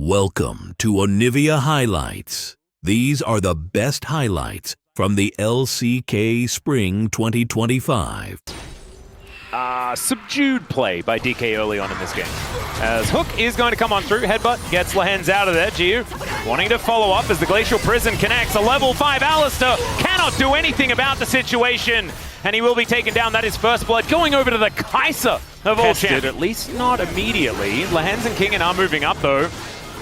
Welcome to Onivia Highlights. These are the best highlights from the LCK Spring 2025. Subdued play by DK early on in this game. As Hook is going to come on through, headbutt, gets Lehens out of there. Gio wanting to follow up as the Glacial Prison connects. A level 5 Alistair cannot do anything about the situation, and he will be taken down. That is first blood going over to the Kaiser of all champions. At least not immediately. Lehens and Kingen are moving up though.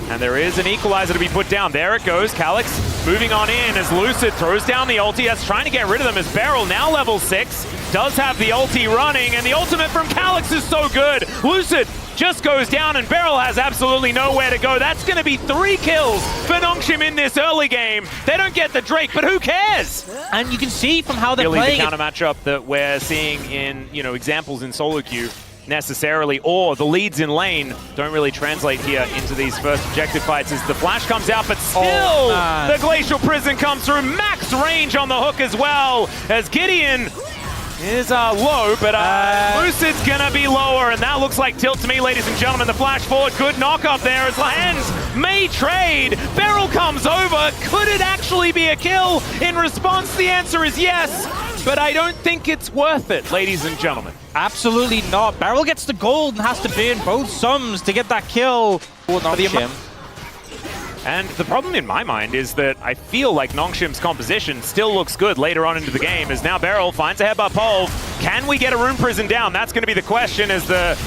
And there is an equalizer to be put down. There it goes. Calyx moving on in as Lucid throws down the ulti. That's trying to get rid of them as Beryl, now level 6, does have the ulti running. And the ultimate from Calyx is so good. Lucid just goes down and Beryl has absolutely nowhere to go. That's going to be 3 kills for Nongshim in this early game. They don't get the Drake, but who cares? And you can see from how they're really playing the counter matchup that we're seeing in, examples in solo queue necessarily, or the leads in lane don't really translate here into these first objective fights as the flash comes out, but still the Glacial Prison comes through. Max range on the Hook as well, as Gideon is low, but Lucid's gonna be lower, and that looks like tilt to me, ladies and gentlemen. The flash forward, good knock up there as Lehens may trade. Beryl comes over. Could it actually be a kill? In response, the answer is yes, but I don't think it's worth it, ladies and gentlemen. Absolutely not. Beryl gets the gold and has to burn both sums to get that kill for Nongshim. And the problem in my mind is that I feel like Nongshim's composition still looks good later on into the game, as now Beryl finds a headbutt pole. Can we get a Rune Prison down? That's going to be the question, as the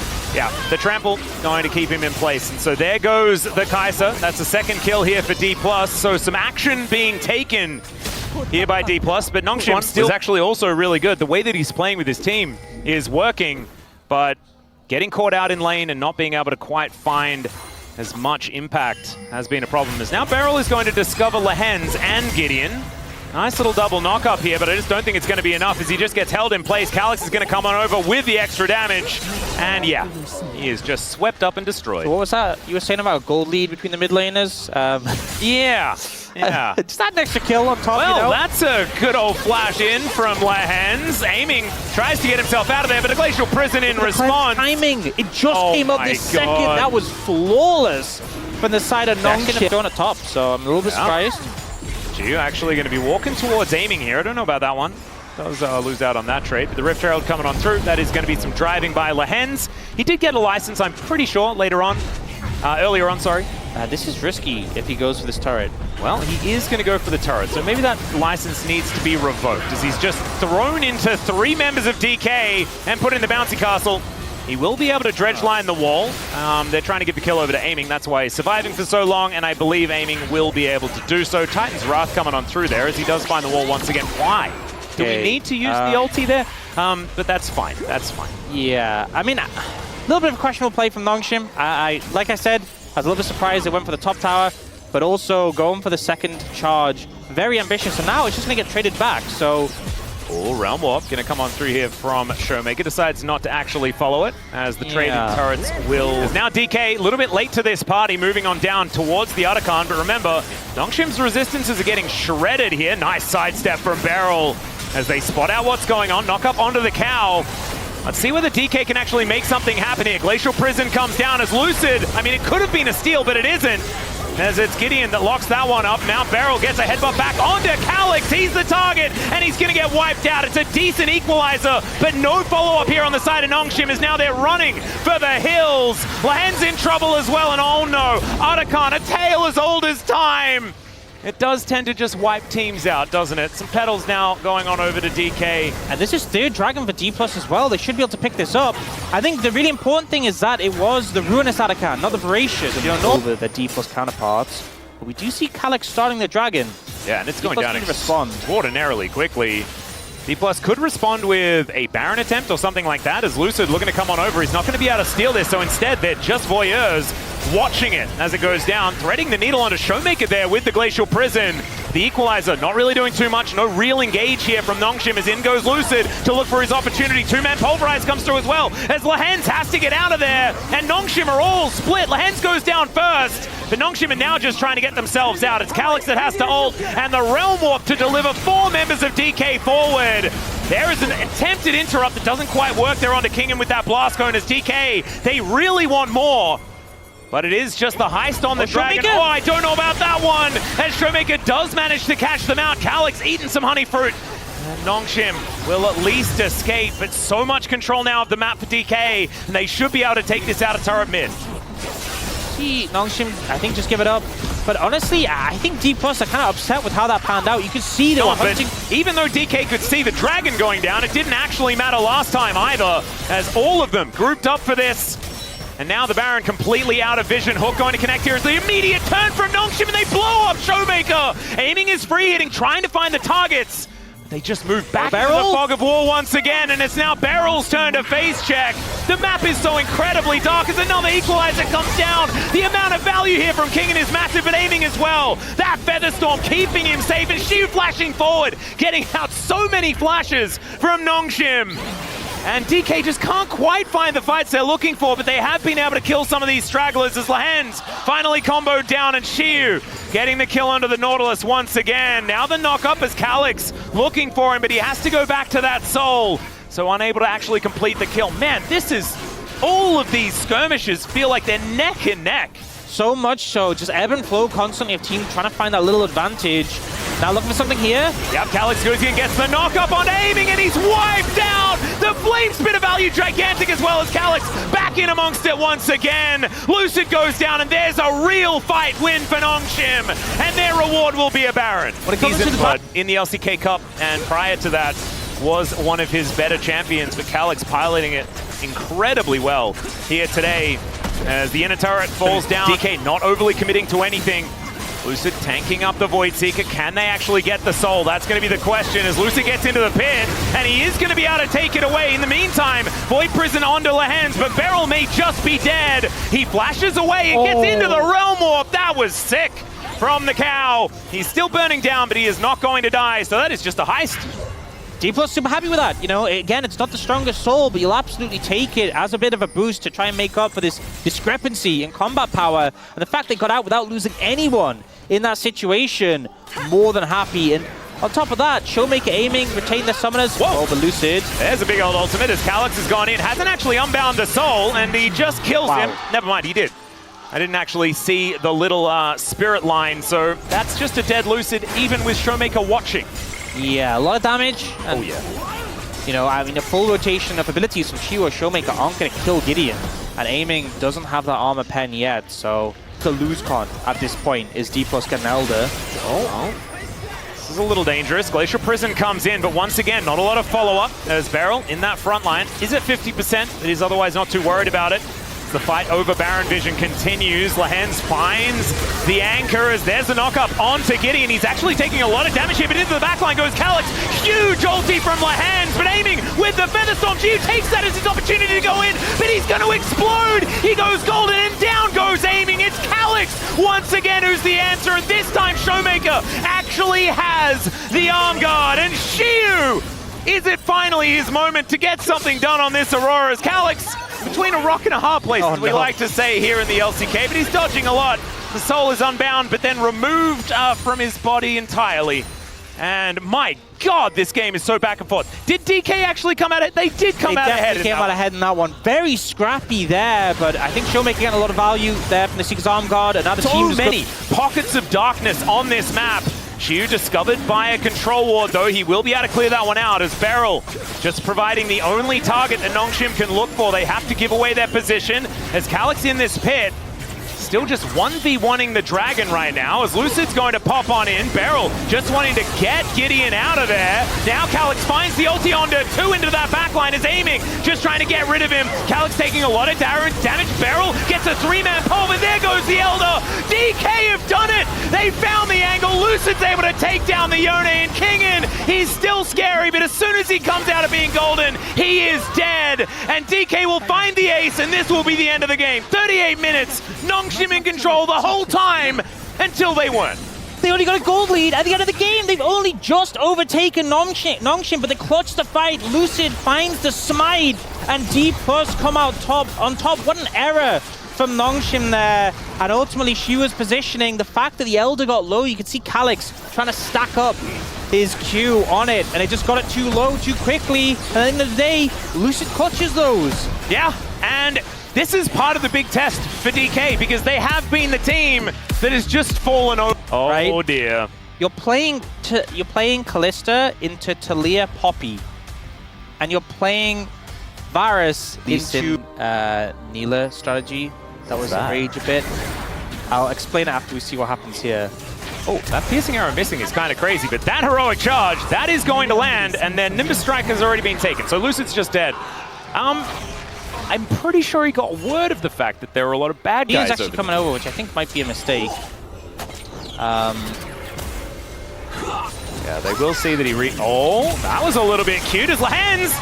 trample going to keep him in place. And so there goes the Kaiser. That's a second kill here for D+. So some action being taken here by D+, but Nongshim still is actually also really good. The way that he's playing with his team is working, but getting caught out in lane and not being able to quite find as much impact has been a problem. As now Beryl is going to discover Lehens and Gideon. Nice little double knock up here, but I just don't think it's going to be enough as he just gets held in place. Calyx is going to come on over with the extra damage, and yeah, he is just swept up and destroyed. So what was that? You were saying about gold lead between the mid laners? Yeah. Just that extra kill on top, Well, that's a good old flash in from Lehens. Aiming, tries to get himself out of there, but a Glacial Prison in response. Timing, it just came up this second. That was flawless from the side of Nongshim on the top, so I'm a little bit surprised. Gio actually going to be walking towards aiming here. I don't know about that one. Does lose out on that trade, but the Rift Herald coming on through. That is going to be some driving by Lehens. He did get a license, I'm pretty sure, earlier on, sorry. This is risky if he goes for this turret. Well, he is going to go for the turret, so maybe that license needs to be revoked, as he's just thrown into 3 members of DK and put in the bouncy castle. He will be able to dredge line the wall. They're trying to give the kill over to Aiming. That's why he's surviving for so long, and I believe Aiming will be able to do so. Titan's Wrath coming on through there as he does find the wall once again. Why? Do we need to use the ulti there? But that's fine. That's fine. Yeah, I mean, a little bit of a questionable play from Nongshim. Like I said, I was a little bit surprised they went for the top tower, but also going for the second charge. Very ambitious, and now it's just going to get traded back. So, Realm Warp going to come on through here from Showmaker. Decides not to actually follow it, as the traded turrets will... As now DK, a little bit late to this party, moving on down towards the Otacon. But remember, Nongshim's resistances are getting shredded here. Nice sidestep from Beryl as they spot out what's going on. Knock up onto the cow. Let's see whether DK can actually make something happen here. Glacial Prison comes down as Lucid. I mean, it could have been a steal, but it isn't, as it's Gideon that locks that one up. Now Beryl gets a headbutt back onto Calyx. He's the target, and he's going to get wiped out. It's a decent equalizer, but no follow-up here on the side of Nongshim, as now they're running for the hills. Lehens in trouble as well, and oh no, Otacon, a tale as old as time. It does tend to just wipe teams out, doesn't it? Some petals now going on over to DK. And this is 3rd Dragon for D+ as well. They should be able to pick this up. I think the really important thing is that it was the Ruinous Otacon, not the Voracious. You don't know over the D+ counterparts. But we do see Calyx starting the Dragon. Yeah, and it's going down extraordinarily quickly. D+ could respond with a Baron attempt or something like that, as Lucid looking to come on over. He's not going to be able to steal this, so instead they're just voyeurs watching it as it goes down, threading the needle onto Showmaker there with the Glacial Prison. The equalizer not really doing too much. No real engage here from Nongshim, as in goes Lucid to look for his opportunity. 2-man Pulverize comes through as well, as Lehens has to get out of there, and Nongshim are all split. Lehens goes down first, but Nongshim are now just trying to get themselves out. It's Calyx that has to ult, and the Realm Warp to deliver 4 members of DK forward. There is an attempted interrupt that doesn't quite work there onto Kingen with that Blast Cone, as DK, they really want more. But it is just the heist on the Dragon. Showmaker. Oh, I don't know about that one. And Showmaker does manage to catch them out. Calyx eating some honey fruit. And Nongshim will at least escape, but so much control now of the map for DK, and they should be able to take this out of turret mid. See, Nongshim, I think just give it up. But honestly, I think D+ are kind of upset with how that panned out. You could see they were hunting. Even though DK could see the Dragon going down, it didn't actually matter last time either, as all of them grouped up for this. And now the Baron completely out of vision. Hook going to connect here as the immediate turn from Nongshim, and they blow up Showmaker. Aiming is free hitting, trying to find the targets. They just move back into the fog of war once again, and it's now Beryl's turn to face check. The map is so incredibly dark as another equalizer comes down. The amount of value here from King is massive, but aiming as well. That Featherstorm keeping him safe, and Shiu flashing forward, getting out so many flashes from Nongshim. And DK just can't quite find the fights they're looking for, but they have been able to kill some of these stragglers as Lahens finally comboed down, and Shiu getting the kill under the Nautilus once again. Now the knock up as Calyx looking for him, but he has to go back to that soul. So unable to actually complete the kill. Man, this is, all of these skirmishes feel like they're neck and neck. So much so, just ebb and flow constantly of teams trying to find that little advantage. Now looking for something here. Yep, Calyx goes in, gets the knock up on aiming, and he's wiped out! The flame spit of value, gigantic as well as Calyx back in amongst it once again. Lucid goes down, and there's a real fight win for Nongshim, and their reward will be a Baron. What a season in the LCK Cup, and prior to that was one of his better champions, but Calyx piloting it incredibly well here today as the inner turret falls down. DK not overly committing to anything. Lucid tanking up the Void Seeker. Can they actually get the soul? That's going to be the question as Lucid gets into the pit, and he is going to be able to take it away. In the meantime, Void Prison onto Lahens, but Beryl may just be dead. He flashes away and gets into the Realm Warp. That was sick from the cow. He's still burning down, but he is not going to die, so that is just a heist. D+ super happy with that. You know, again, it's not the strongest soul, but you'll absolutely take it as a bit of a boost to try and make up for this discrepancy in combat power. And the fact they got out without losing anyone in that situation, more than happy. And on top of that, Showmaker aiming, retain the summoners. Whoa, but Lucid. There's a big old ultimate as Calyx has gone in. Hasn't actually unbound the soul, and he just kills him. Never mind, he did. I didn't actually see the little spirit line, so that's just a dead Lucid, even with Showmaker watching. Yeah, a lot of damage. And, oh yeah. You know, I mean, a full rotation of abilities from Shiu or Showmaker aren't going to kill Gideon. And aiming doesn't have that armor pen yet, so to lose con at this point is D+ getting elder. This is a little dangerous. Glacial Prison comes in, but once again, not a lot of follow-up as Beryl in that front line is at 50%, but he's otherwise not too worried about it. The fight over Baron Vision continues. Lahens finds the anchor as there's the knockup onto Gideon. He's actually taking a lot of damage here, but into the backline goes Calyx. Huge ulti from Lahens, but aiming with the Featherstorm. Shiu takes that as his opportunity to go in, but he's going to explode. He goes golden, and down goes aiming. It's Calyx once again who's the answer, and this time Showmaker actually has the arm guard, and Shiu! Is it finally his moment to get something done on this Aurora as Calyx between a rock and a hard place, as we like to say here in the LCK, but he's dodging a lot. The soul is unbound, but then removed from his body entirely. And my God, this game is so back and forth. Did DK actually come out ahead? They did come out ahead. They came out ahead in that one. Very scrappy there, but I think Showmaker getting a lot of value there from the Seeker's Arm Guard. Another team. So many pockets of darkness on this map. Shiu discovered by a control ward, though he will be able to clear that one out as Beryl just providing the only target that Nongshim can look for. They have to give away their position as Calyx in this pit. Still just 1v1ing the Dragon right now as Lucid's going to pop on in. Beryl just wanting to get Gideon out of there. Now Calyx finds the ulti onto 2 into that backline, is aiming, just trying to get rid of him. Calyx taking a lot of damage. Beryl gets a 3-man pole, and there goes the Elder. DK have done it. They found the angle. Lucid's able to take down the Yone, and Kingin, he's still scary, but as soon as he comes out of being golden, he is dead. And DK will find the ace, and this will be the end of the game. 38 minutes. Nongshim in control the whole time until they weren't. They only got a gold lead at the end of the game. They've only just overtaken Nongshim, but they clutch the fight. Lucid finds the smite, and D+ come out on top. What an error from Nongshim there. And ultimately, Shiu's positioning, the fact that the Elder got low, you could see Calyx trying to stack up his Q on it, and it just got it too low too quickly. And at the end of the day, Lucid clutches those. Yeah, and this is part of the big test for DK because they have been the team that has just fallen over. Oh, right? Dear. You're playing Kalista into Talia Poppy, and you're playing Varus into Neela strategy. That was rage a bit. I'll explain it after we see what happens here. Oh, that piercing arrow missing is kind of crazy, but that heroic charge, that is going to land, and then Nimbus Strike has already been taken, so Lucid's just dead. I'm pretty sure he got word of the fact that there were a lot of bad guys. He was actually coming over, which I think might be a mistake. Yeah, they will see that he oh, that was a little bit cute as Lehens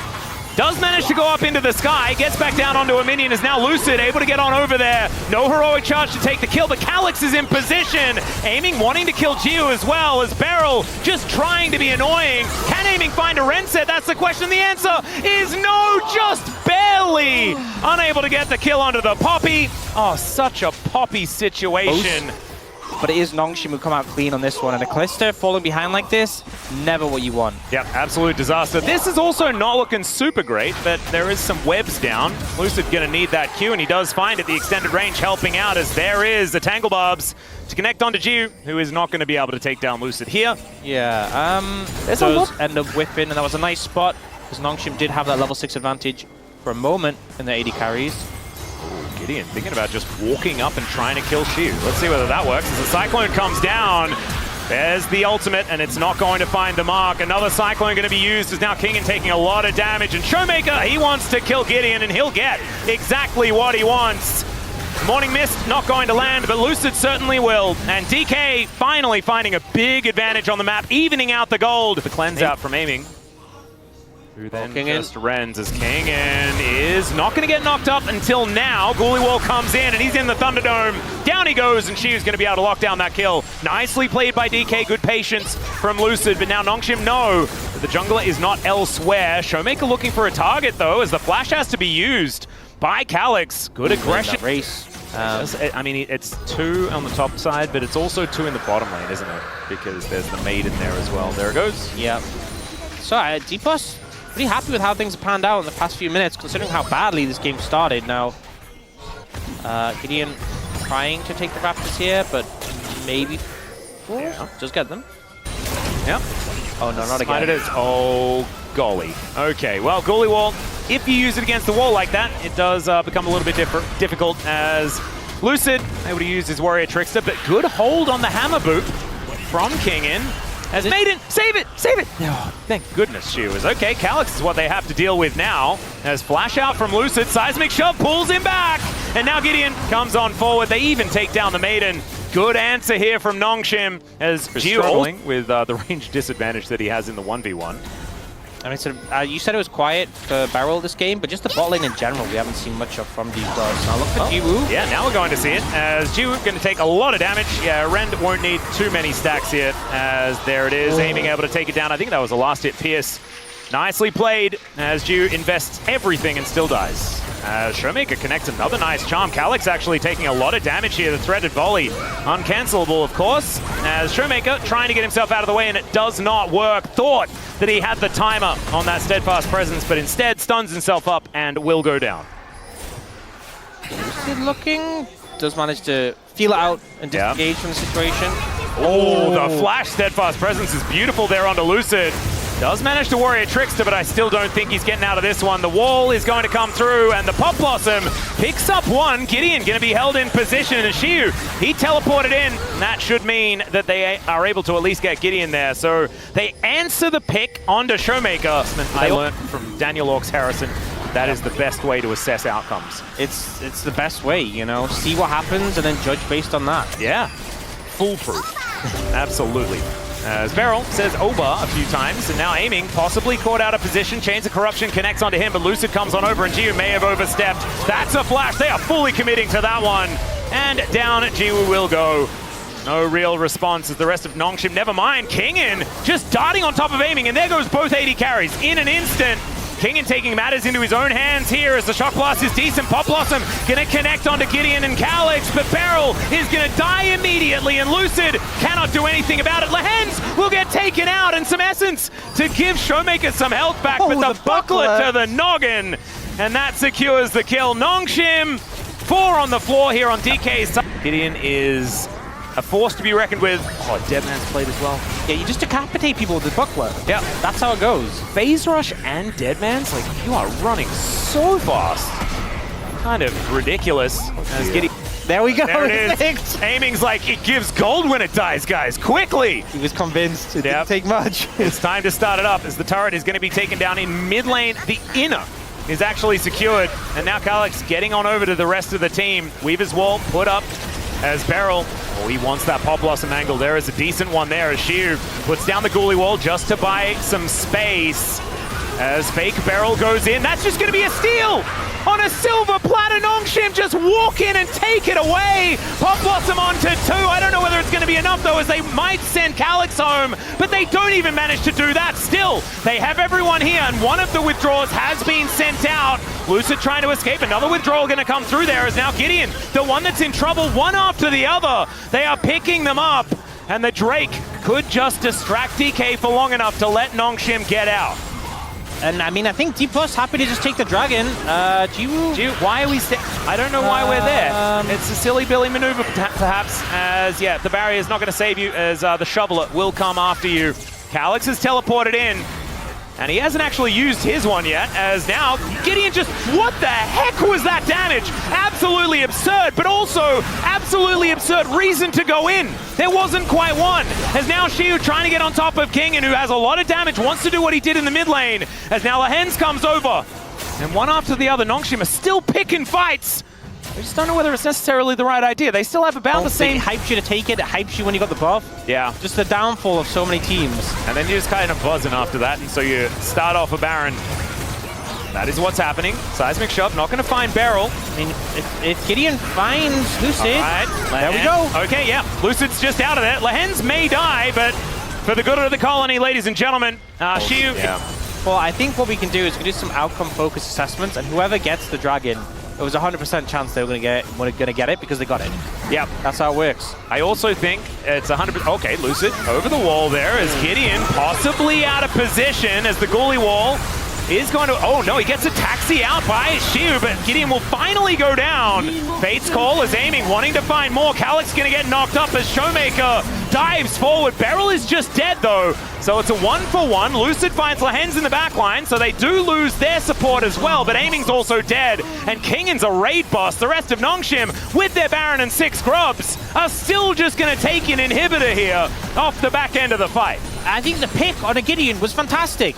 does manage to go up into the sky, gets back down onto a minion, is now Lucid, able to get on over there. No heroic charge to take the kill, but Calyx is in position, aiming, wanting to kill Gio as well, as Beryl just trying to be annoying. Can aiming find a Renset? That's the question. The answer is no, just barely unable to get the kill onto the Poppy. Oh, such a Poppy situation. But it is Nongshim who come out clean on this one, and a Kalista falling behind like this, never what you want. Yep, absolute disaster. This is also not looking super great, but there is some webs down. Lucid gonna need that Q, and he does find it. The extended range helping out as there is the Tangle Barbs to connect onto Jiu, who is not gonna be able to take down Lucid here. Yeah, there's a lot. End up whipping, and that was a nice spot, because Nongshim did have that level 6 advantage for a moment in the 80 carries. Gideon thinking about just walking up and trying to kill Shu. Let's see whether that works. As the Cyclone comes down, there's the ultimate, and it's not going to find the mark. Another Cyclone going to be used as now Kingen taking a lot of damage. And Showmaker, he wants to kill Gideon, and he'll get exactly what he wants. Morning Mist not going to land, but Lucid certainly will. And DK finally finding a big advantage on the map, evening out the gold. The cleanse out from aiming. Who then just rends as Kingen is not going to get knocked up until now. Ghouliewall comes in and he's in the Thunderdome. Down he goes, and Shiu's going to be able to lock down that kill. Nicely played by DK, good patience from Lucid, but now Nongshim know that the jungler is not elsewhere. Showmaker looking for a target though, as the flash has to be used by Calyx. Good aggression. Race. I mean, it's 2 on the top side, but it's also 2 in the bottom lane, isn't it? Because there's the Maiden there as well. There it goes. Yeah. So, D-Plus, pretty happy with how things have panned out in the past few minutes, considering how badly this game started. Now, Gideon trying to take the Raptors here, but maybe just get them. Yep. Oh, no, not again. It is. Oh, golly. Okay, well, Ghouliewall, if you use it against the wall like that, it does become a little bit difficult as Lucid able to use his Warrior Trickster, but good hold on the Hammer Boot from Kingen. As Maiden, save it, save it! Oh, thank goodness she was. Okay, Calyx is what they have to deal with now. As flash out from Lucid, Seismic Shove pulls him back! And now Gideon comes on forward. They even take down the Maiden. Good answer here from Nongshim as Gio struggling with the range disadvantage that he has in the 1v1. I mean, you said it was quiet for Beryl this game, but just the bot lane in general, we haven't seen much of from D-Plus. Now look for Jiwoo. Yeah, now we're going to see it, as Jiwoo going to take a lot of damage. Yeah, Rend won't need too many stacks here, as there it is, aiming able to take it down. I think that was a last hit pierce. Nicely played, as Jiwoo invests everything and still dies. Showmaker connects another nice charm. Calyx actually taking a lot of damage here. The threaded volley, uncancelable of course, as Showmaker trying to get himself out of the way, and it does not work. Thought that he had the timer on that steadfast presence, but instead stuns himself up and will go down. Lucid looking, does manage to feel it out and disengage from the situation. Oh, the flash steadfast presence is beautiful there onto Lucid. Does manage to Warrior Trickster, but I still don't think he's getting out of this one. The wall is going to come through, and the Pop Blossom picks up one. Gideon going to be held in position, and Shiu, he teleported in. And that should mean that they are able to at least get Gideon there. So they answer the pick onto Showmaker. I learned from Daniel Orks Harrison, that is the best way to assess outcomes. It's the best way, you know? See what happens and then judge based on that. Yeah, foolproof. Absolutely. As Beryl says over a few times, and now aiming, possibly caught out of position. Chains of Corruption connects onto him, but Lucid comes on over, and Jiu may have overstepped. That's a flash. They are fully committing to that one. And down Jiu will go. No real response as the rest of Nongshim. Never mind. Kingen just darting on top of aiming, and there goes both 80 carries in an instant. Kingen taking matters into his own hands here as the Shock Blast is decent. Pop Blossom gonna connect onto Gideon and Calyx, but Beryl is gonna die immediately, and Lucid cannot do anything about it. Lehens will get taken out, and some essence to give Showmaker some health back, but the buckler to the noggin and that secures the kill. Nongshim, 4 on the floor here on DK's side. Gideon is a force to be reckoned with. Oh, Deadman's played as well. Yeah, you just decapitate people with the buckler. Yeah. That's how it goes. Phase Rush and Deadman's, like, you are running so fast. Kind of ridiculous. As Gideon... There we go. There it is. Aiming's like, it gives gold when it dies, guys. Quickly. He was convinced. It didn't take much. It's time to start it up as the turret is going to be taken down in mid lane. The inner is actually secured. And now Calyx getting on over to the rest of the team. Weaver's wall put up as Beryl. Oh, he wants that Pop Blossom angle. There is a decent one there as Shiu puts down the Ghoulie wall just to buy some space. As fake Beryl goes in. That's just going to be a steal on a silver platter. Nongshim just walk in and take it away. Pop Blossom onto 2. I don't know whether it's going to be enough, though, as they might send Calyx home, but they don't even manage to do that. Still, they have everyone here, and one of the withdrawals has been sent out. Lucid trying to escape. Another withdrawal going to come through there as now Gideon, the one that's in trouble, one after the other. They are picking them up, and the Drake could just distract DK for long enough to let Nongshim get out. And I mean, I think D+ happy to just take the dragon. Jiwoo, why are we I don't know why we're there. It's a silly Billy maneuver, perhaps, as, yeah, the barrier is not going to save you, as the shoveler will come after you. Calyx has teleported in, and he hasn't actually used his one yet, as now Gideon just, what the heck was that damage? Absolutely absurd, but also absolutely absurd reason to go in. There wasn't quite one. As now Shiu trying to get on top of King, and who has a lot of damage, wants to do what he did in the mid lane, as now Lahens comes over. And one after the other, Nongshim are still picking fights. I just don't know whether it's necessarily the right idea. They still have about the same... It hypes you to take it hypes you when you got the buff. Yeah. Just the downfall of so many teams. And then you're just kind of buzzing after that, and so you start off a Baron. That is what's happening. Seismic Shove, not going to find Beryl. I mean, if Gideon finds Lucid, there we go. Okay, yeah, Lucid's just out of there. Lahens may die, but for the good of the colony, ladies and gentlemen, Shiu... Yeah. Well, I think what we can do is we can do some outcome-focused assessments, and whoever gets the dragon, it was a 100% chance they were going to get it because they got it. Yeah, that's how it works. I also think it's 100%. Okay, Lucid over the wall there as Gideon possibly out of position as the Ghoulie wall is going to... Oh no, he gets a taxi out by Shiu, but Gideon will finally go down. Fate's Call is aiming, wanting to find more. Calyx going to get knocked up as Showmaker dives forward. Beryl is just dead though, so it's a 1-for-1. Lucid finds Lahens in the back line, so they do lose their support as well, but Aiming's also dead, and Kingan's a raid boss. The rest of Nongshim, with their Baron and 6 grubs, are still just going to take an inhibitor here off the back end of the fight. I think the pick on a Gideon was fantastic.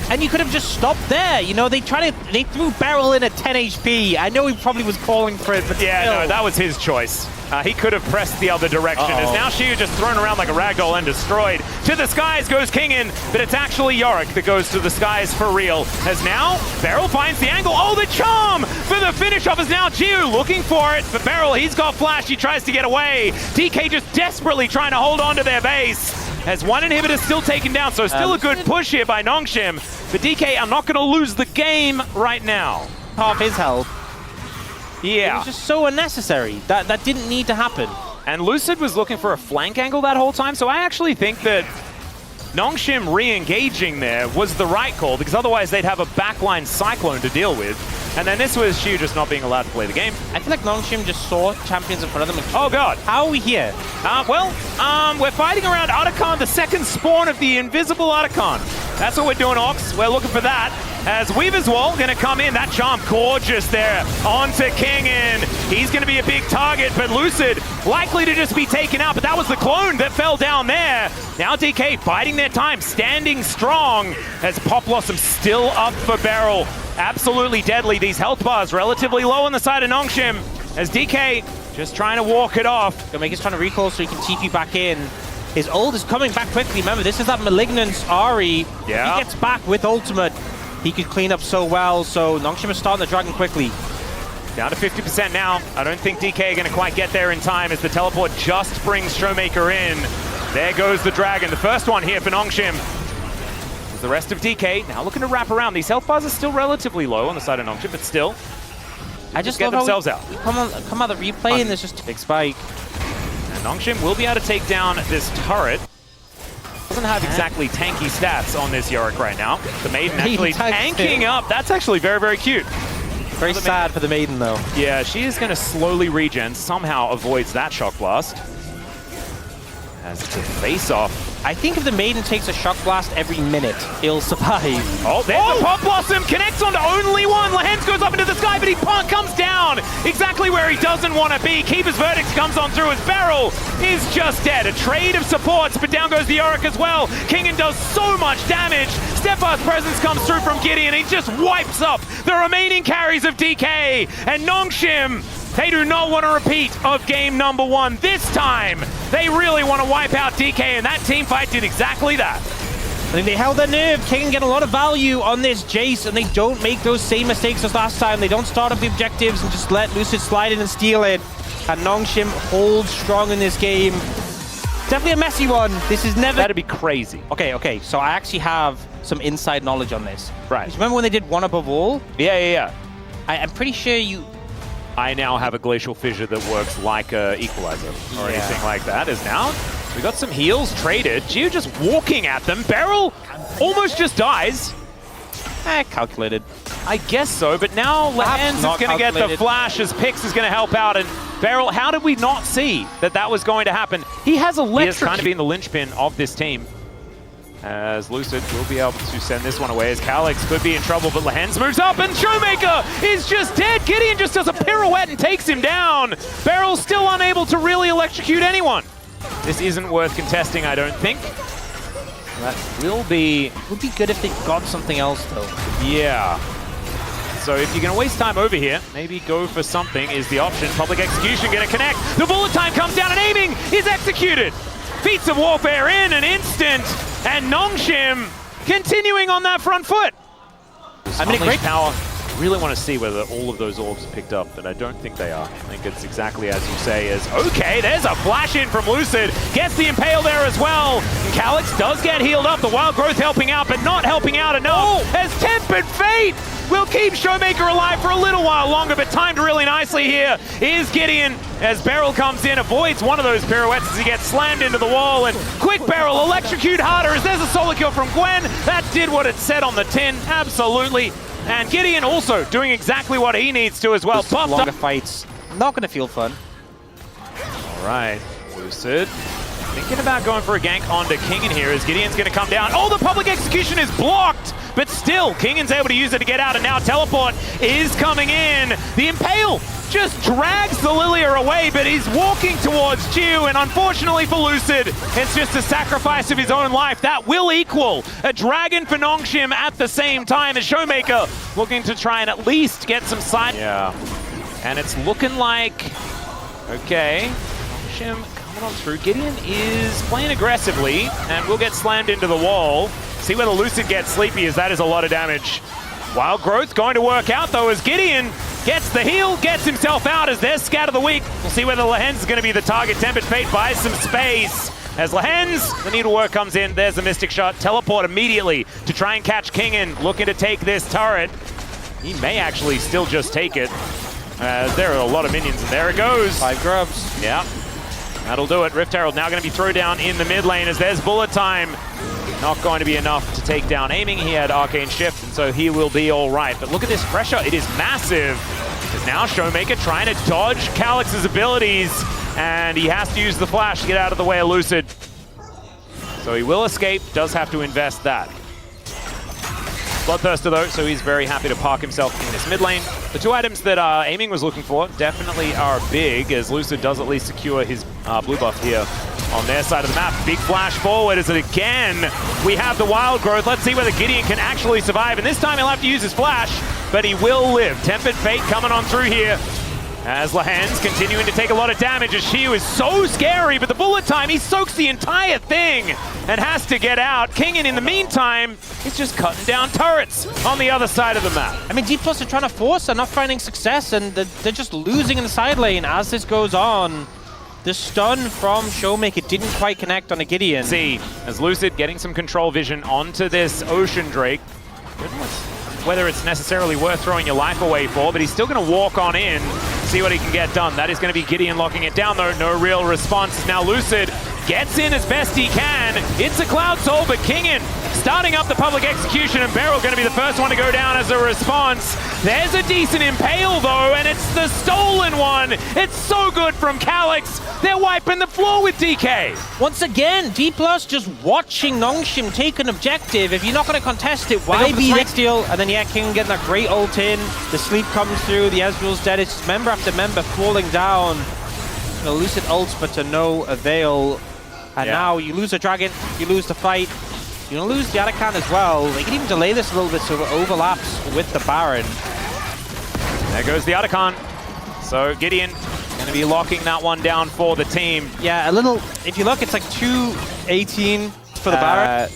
And you could have just stopped there. You know, they threw Beryl in at 10 HP. I know he probably was calling for it, but yeah, still. No, that was his choice. He could have pressed the other direction. As now Shiu just thrown around like a ragdoll and destroyed. To the skies goes Kingan, but it's actually Yorick that goes to the skies for real. As now Beryl finds the angle. Oh, the charm for the finish off is now Jiu looking for it. But Beryl, he's got flash. He tries to get away. DK just desperately trying to hold on to their base. As one inhibitor still taken down, so still a good push here by Nongshim. But DK are not going to lose the game right now. Half his health. Yeah. It was just so unnecessary. That didn't need to happen. And Lucid was looking for a flank angle that whole time, so I actually think that Nongshim re-engaging there was the right call, because otherwise they'd have a backline Cyclone to deal with. And then this was Shiu just not being allowed to play the game. I feel like Nongshim just saw champions in front of them. Oh god. How are we here? We're fighting around Otacon, the second spawn of the invisible Otacon. That's what we're doing, Ox. We're looking for that. As Weaver's Wall gonna come in. That charm gorgeous there. Onto Kingan. He's gonna be a big target, but Lucid likely to just be taken out. But that was the clone that fell down there. Now DK biding their time, standing strong as Pop Blossom still up for Beryl. Absolutely deadly. These health bars relatively low on the side of Nongshim as DK just trying to walk it off. Maker's trying to recall so he can TP back in. His ult is coming back quickly. Remember, this is that Malignance Ahri. Yeah. If he gets back with ultimate, he could clean up so well. So Nongshim is starting the dragon quickly. Down to 50% now. I don't think DK are going to quite get there in time as the teleport just brings Showmaker in. There goes the dragon. The first one here for Nongshim. The rest of DK now looking to wrap around. These health bars are still relatively low on the side of Nongshim, but still. I just get themselves out. Come out the replay and there's just a big spike. And Nongshim will be able to take down this turret. Doesn't have exactly tanky stats on this Yorick right now. The Maiden actually tanking up. That's actually very, very cute. Very sad for the Maiden, though. Yeah, she is going to slowly regen, somehow avoids that Shock Blast. As it's a face-off. I think if the Maiden takes a Shock Blast every minute, it'll survive. Oh, there's the Pop Blossom, connects onto only one. Lehens goes up into the sky, but he comes down exactly where he doesn't want to be. Keeper's Verdict comes on through as Beryl is just dead. A trade of supports, but down goes the Yorick as well. Kingen does so much damage. Stefan's presence comes through from Gideon. He just wipes up the remaining carries of DK. And Nongshim, they do not want a repeat of game number 1. This time, they really want to wipe out DK, and that team fight did exactly that. I think they held their nerve. Kingen get a lot of value on this Jace, and they don't make those same mistakes as last time. They don't start up the objectives and just let Lucid slide in and steal it. And Nongshim holds strong in this game. Definitely a messy one. This is never... That'd be crazy. Okay, so I actually have some inside knowledge on this. Right. Remember when they did one above all? Yeah. I'm pretty sure you... I now have a Glacial Fissure that works like a Equalizer or anything like that. As now, we got some heals traded. Gio just walking at them. Beryl almost just dies. Calculated. I guess so, but now Lehens is going to get the flash as Pix is going to help out. And Beryl, how did we not see that was going to happen? He has electric. He has kind of been the linchpin of this team. As Lucid will be able to send this one away, as Calyx could be in trouble, but Lehens moves up, and Showmaker is just dead. Gideon just does a pirouette and takes him down. Beryl's still unable to really electrocute anyone. This isn't worth contesting, I don't think. That will be... Would be good if they got something else, though. Yeah. So if you're going to waste time over here, maybe go for something is the option. Public Execution going to connect. The bullet time comes down, and aiming is executed. Feats of Warfare in an instant. And Nongshim continuing on that front foot. I mean, great power. Really want to see whether all of those orbs are picked up, but I don't think they are. I think it's exactly as you say. As okay, there's a flash in from Lucid. Gets the Impale there as well. And Calyx does get healed up. The Wild Growth helping out, but not helping out enough. As Tempered Fate will keep Showmaker alive for a little while longer, but timed really nicely here is Gideon as Beryl comes in, avoids one of those pirouettes as he gets slammed into the wall, and quick Beryl, electrocute harder as there's a solo kill from Gwen. That did what it said on the tin, absolutely. And Gideon also doing exactly what he needs to as well. Longer fights, not going to feel fun. All right, Lucid thinking about going for a gank onto Kingen here as Gideon's going to come down. Oh, the Public Execution is blocked, but still, Kingen's able to use it to get out, and now Teleport is coming in. The Impale just drags the Lilia away, but he's walking towards Gio, and unfortunately for Lucid, it's just a sacrifice of his own life. That will equal a Dragon for Nongshim at the same time, as Showmaker looking to try and at least get some side. Yeah, and it's looking like, okay, Nongshim on through. Gideon is playing aggressively and will get slammed into the wall. See whether Lucid gets sleepy, as that is a lot of damage. Wild Growth going to work out though, as Gideon gets the heal, gets himself out as their scat of the week. We'll see whether Lehens is going to be the target. Tempered Fate buys some space. As Lehens, the needlework comes in. There's the Mystic Shot. Teleport immediately to try and catch Kingen, looking to take this turret. He may actually still just take it. There are a lot of minions, and there it goes. 5 grubs. Yeah. That'll do it. Rift Herald now going to be thrown down in the mid lane as there's bullet time. Not going to be enough to take down aiming. He had Arcane Shift, and so he will be all right. But look at this pressure. It is massive. Because now Showmaker trying to dodge Calyx's abilities, and he has to use the flash to get out of the way of Lucid. So he will escape, does have to invest that. Bloodthirster though, so he's very happy to park himself in this mid lane. The two items that Aiming was looking for definitely are big, as Lucid does at least secure his blue buff here on their side of the map. Big flash forward as it again, we have the Wild Growth. Let's see whether Gideon can actually survive, and this time he'll have to use his flash, but he will live. Tempered Fate coming on through here. As Lehens continuing to take a lot of damage, as Shiu is so scary, but the bullet time, he soaks the entire thing and has to get out. Kingen, in the meantime, is just cutting down turrets on the other side of the map. I mean, D+ are trying to force, they're not finding success, and they're just losing in the side lane as this goes on. The stun from Showmaker didn't quite connect on a Gideon. See, as Lucid getting some control vision onto this Ocean Drake. Whether it's necessarily worth throwing your life away for, but he's still going to walk on in, see what he can get done. That is going to be Gideon locking it down though. No real response. Now Lucid gets in as best he can. It's a Cloud Soul, but Kingin starting up the public execution, and Beryl going to be the first one to go down as a response. There's a decent Impale though, and it's the stolen one. It's so good from Calyx. They're wiping the floor with DK. Once again, D+ just watching Nongshim take an objective. If you're not going to contest it, why be next deal? And then yeah, King getting that great ult in. The sleep comes through, the Ezreal's dead. It's just member after member falling down. The Lucid ults, but to no avail. And now you lose a dragon, you lose the fight. You're going to lose the Arakan as well. They can even delay this a little bit so it overlaps with the Baron. There goes the Arakan. So Gideon going to be locking that one down for the team. Yeah, a little, if you look, it's like 218 for the Baron.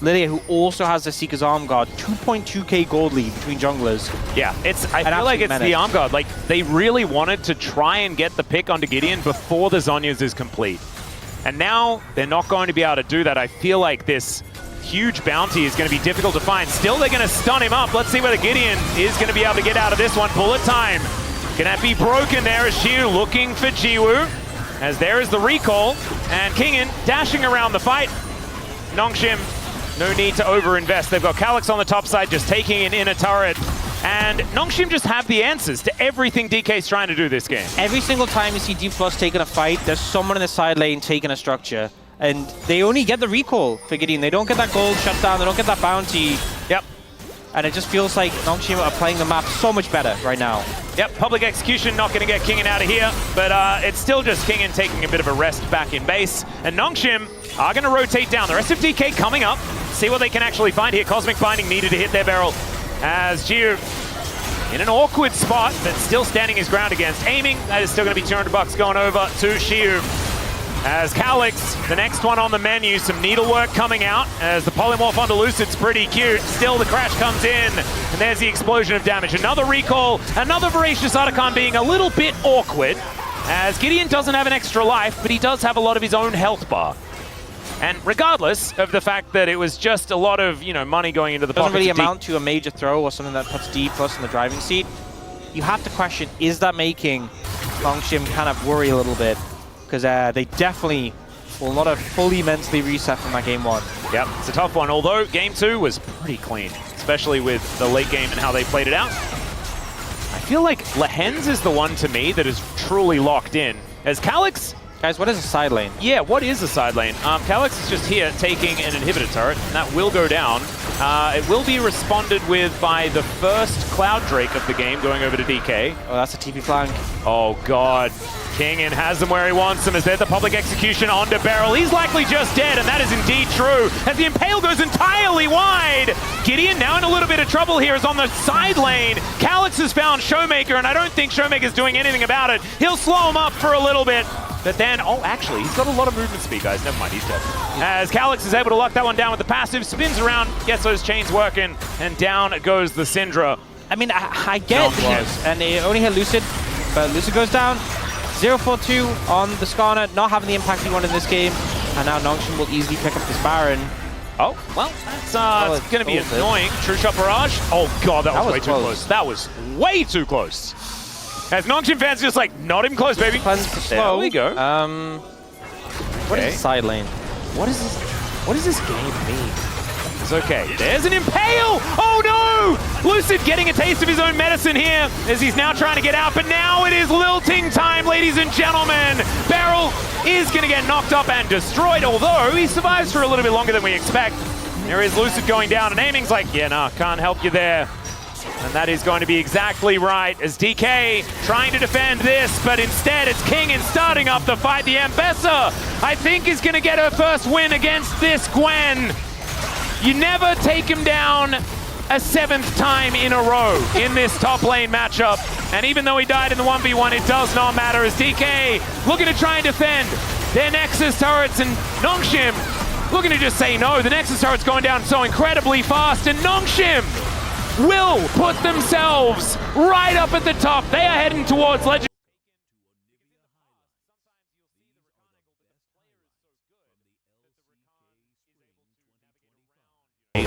Lydia, who also has the Seeker's Arm Guard, 2.2k gold lead between junglers. Yeah, I feel like it's the Arm Guard. Like, they really wanted to try and get the pick onto Gideon before the Zhonya's is complete. And now they're not going to be able to do that. I feel like this huge bounty is going to be difficult to find. Still, they're going to stun him up. Let's see whether Gideon is going to be able to get out of this one. Bullet time. Can that be broken there as Xiu looking for Jiwoo. As there is the recall. And Kingin dashing around the fight. Nongshim, no need to overinvest. They've got Calyx on the top side just taking an inner turret. And Nongshim just have the answers to everything DK's trying to do this game. Every single time you see D+ taking a fight, there's someone in the side lane taking a structure. And they only get the recall for Gideon. They don't get that gold shutdown, they don't get that bounty. Yep. And it just feels like Nongshim are playing the map so much better right now. Yep, public execution not going to get Kingin out of here, but it's still just Kingin taking a bit of a rest back in base. And Nongshim are going to rotate down. The rest of DK coming up. See what they can actually find here. Cosmic Binding needed to hit their barrel. As Jiu in an awkward spot, but still standing his ground against. Aiming, that is still going to be 200 bucks going over to Xiu. As Calyx, the next one on the menu, some needlework coming out as the polymorph onto Lucid's pretty cute. Still the crash comes in, and there's the explosion of damage. Another recall, another Voracious Arakan being a little bit awkward, as Gideon doesn't have an extra life, but he does have a lot of his own health bar. And regardless of the fact that it was just a lot of, money going into the pockets. Doesn't really amount to a major throw or something that puts D+ in the driving seat. You have to question, is that making Nongshim kind of worry a little bit? Because they definitely will not have fully mentally reset from that game 1. Yep, it's a tough one, although game 2 was pretty clean, especially with the late game and how they played it out. I feel like Lehens is the one to me that is truly locked in. As Calyx... Guys, what is a side lane? Yeah, what is a side lane? Calyx is just here taking an inhibitor turret, and that will go down. It will be responded with by the first Cloud Drake of the game going over to DK. Oh, that's a TP flank. Oh, God. Kingin has him where he wants him as there's the public execution onto Beryl. He's likely just dead, and that is indeed true. As the Impale goes entirely wide. Gideon now in a little bit of trouble here is on the side lane. Calyx has found Showmaker, and I don't think Showmaker's doing anything about it. He'll slow him up for a little bit. But then, oh, actually, he's got a lot of movement speed, guys. Never mind, he's dead. As Calyx is able to lock that one down with the passive, spins around, gets those chains working, and down goes the Syndra. I mean, I get it, and they only hit Lucid, but Lucid goes down. 0-4-2 on the Skarner, not having the impact he wanted in this game, and now Nongshim will easily pick up this Baron. Oh, well, that's going to be annoying. True Shot Barrage. Oh, God, that was way too close. That was way too close. As Nongshim fans just like, not even close, baby. There we go. What is side lane? What does this game mean? It's okay. There's an Impale! Oh no! Lucid getting a taste of his own medicine here as he's now trying to get out, but now it is lilting time, ladies and gentlemen. Beryl is going to get knocked up and destroyed, although he survives for a little bit longer than we expect. There is Lucid going down, and Aiming's like, yeah, nah, can't help you there. And that is going to be exactly right as DK trying to defend this, but instead it's Kingin starting up the fight. The Ambessa, I think, is going to get her first win against this Gwen. You never take him down a 7th time in a row in this top lane matchup. And even though he died in the 1v1, it does not matter as DK looking to try and defend their Nexus turrets, and Nongshim looking to just say no. The Nexus turret's going down so incredibly fast, and Nongshim will put themselves right up at the top. They are heading towards Legend.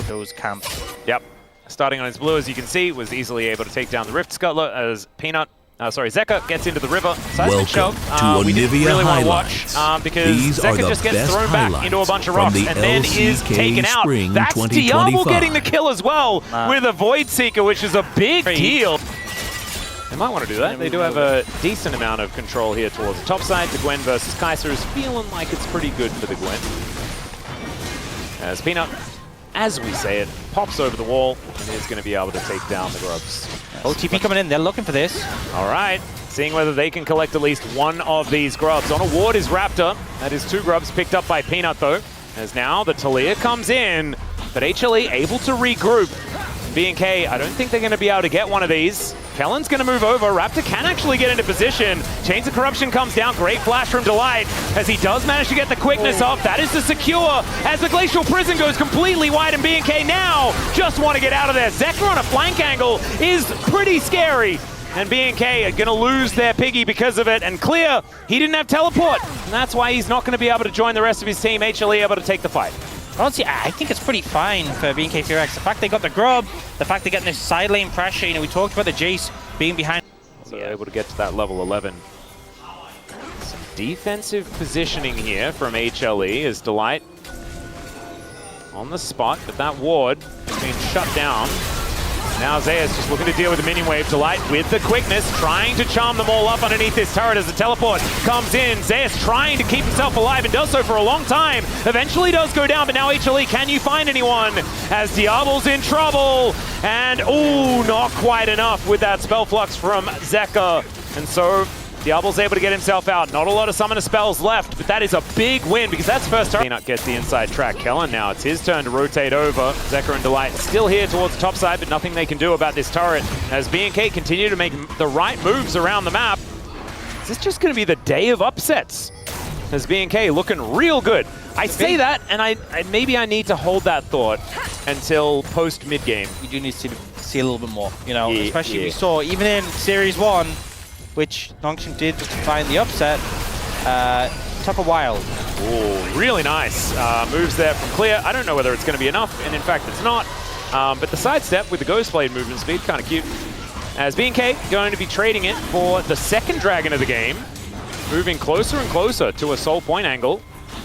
Those camps. Yep. Starting on his blue, as you can see, was easily able to take down the Rift Scuttler as Peanut Zeka gets into the river. Welcome shove. to We didn't Onivia really want to highlights. watch because These are Zeka the just gets best thrown back into a bunch of from rocks the and then is LCK taken out. Spring That's 2025. Diablo getting the kill as well with a Void Seeker, which is a big deal. They might want to do that. They do have a decent amount of control here towards the top side. The Gwen versus Kaiser is feeling like it's pretty good for the Gwen. As Peanut, as we say it, pops over the wall and is going to be able to take down the grubs. OTP coming in, they're looking for this. All right, seeing whether they can collect at least one of these grubs. On a ward is Raptor. That is 2 grubs picked up by Peanut though. As now the Talia comes in, but HLE able to regroup. B&K, I don't think they're going to be able to get one of these. Kellen's going to move over. Raptor can actually get into position. Chains of Corruption comes down. Great flash from Delight as he does manage to get the quickness off. That is the secure as the Glacial Prison goes completely wide, and B&K now just want to get out of there. Zeka on a flank angle is pretty scary. And B&K are going to lose their piggy because of it. And Clear, he didn't have teleport. And that's why he's not going to be able to join the rest of his team. HLE able to take the fight. Honestly, I think it's pretty fine for B&K Fearx. The fact they got the grub, the fact they're getting this side lane pressure. You know, we talked about the Jace being behind. So able to get to that level 11. Some defensive positioning here from HLE as Delight on the spot, but that ward is being shut down. Now Zeus just looking to deal with the minion wave. Delight with the quickness, trying to charm them all up underneath this turret as the teleport comes in. Zeus trying to keep himself alive and does so for a long time. Eventually does go down, but now HLE, can you find anyone? As Diablo's in trouble. And, ooh, not quite enough with that spell flux from Zeka. And so Diablo's able to get himself out. Not a lot of summoner spells left, but that is a big win because that's first turret. Peanut gets the inside track. Kellen now, it's his turn to rotate over. Zeka and Delight still here towards the top side, but nothing they can do about this turret as B&K continue to make the right moves around the map. Is this just going to be the day of upsets? As B&K looking real good. I say that, and I maybe I need to hold that thought until post-mid game. You do need to see a little bit more, you know, especially we saw even in Series 1, which Nongshim did find the upset, took a while. Ooh, really nice moves there from Clear. I don't know whether it's going to be enough, and in fact it's not. But the sidestep with the Ghost Blade movement speed, kind of cute. As B&K going to be trading it for the second dragon of the game, moving closer and closer to a soul point angle,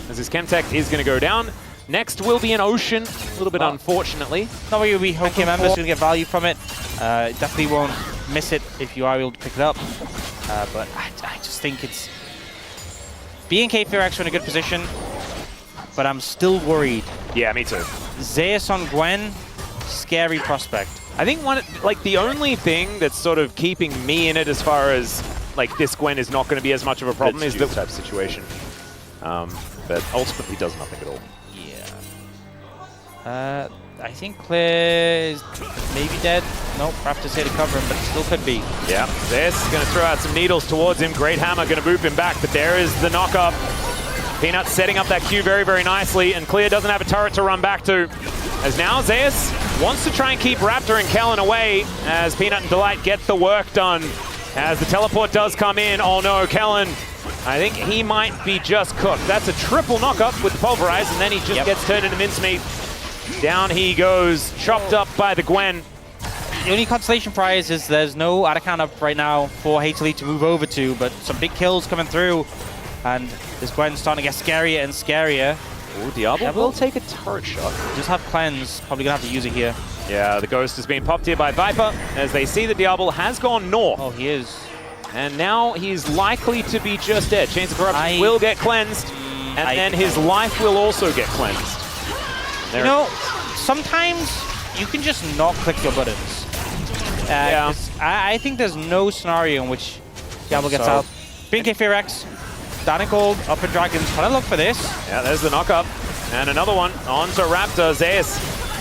as his Chemtech is going to go down. Next will be an Ocean, a little bit unfortunately. Not what you'll be hoping members going to get value from it. Definitely won't miss it if you are able to pick it up. But I just think it's... B&K Fearx are in a good position, but I'm still worried. Yeah, me too. Zeus on Gwen, scary prospect. I think the only thing that's sort of keeping me in it as far as like this Gwen is not going to be as much of a problem is the type situation. But ultimately does nothing at all. Yeah. I think Clear is maybe dead. Nope, Raptor's here to cover him, but it still could be. Yeah, this is going to throw out some needles towards him. Great Hammer going to move him back, but there is the knock-up. Peanut setting up that Q very, very nicely, and Clear doesn't have a turret to run back to. As now Zeus wants to try and keep Raptor and Kellen away as Peanut and Delight get the work done. As the teleport does come in, oh no, Kellen, I think he might be just cooked. That's a triple knock-up with the Pulverize, and then he just gets turned into mincemeat. Down he goes, chopped up by the Gwen. The only consolation prize is there's no Arakan up right now for HLE to move over to, but some big kills coming through, and this Gwen's starting to get scarier and scarier. Oh, Diablo will take a turret shot. Just have cleanse, probably gonna have to use it here. Yeah, the Ghost is being popped here by Viper as they see that Diablo has gone north. Oh, he is. And now he's likely to be just dead. Chains of Corruption will get cleansed, and then his life will also get cleansed. You know, sometimes you can just not click your buttons. Yeah. I think there's no scenario in which Diablo gets out. B&K Fearx, down in gold, up in dragons. Trying to look for this. Yeah, there's the knock-up. And another one onto Raptor. Zeus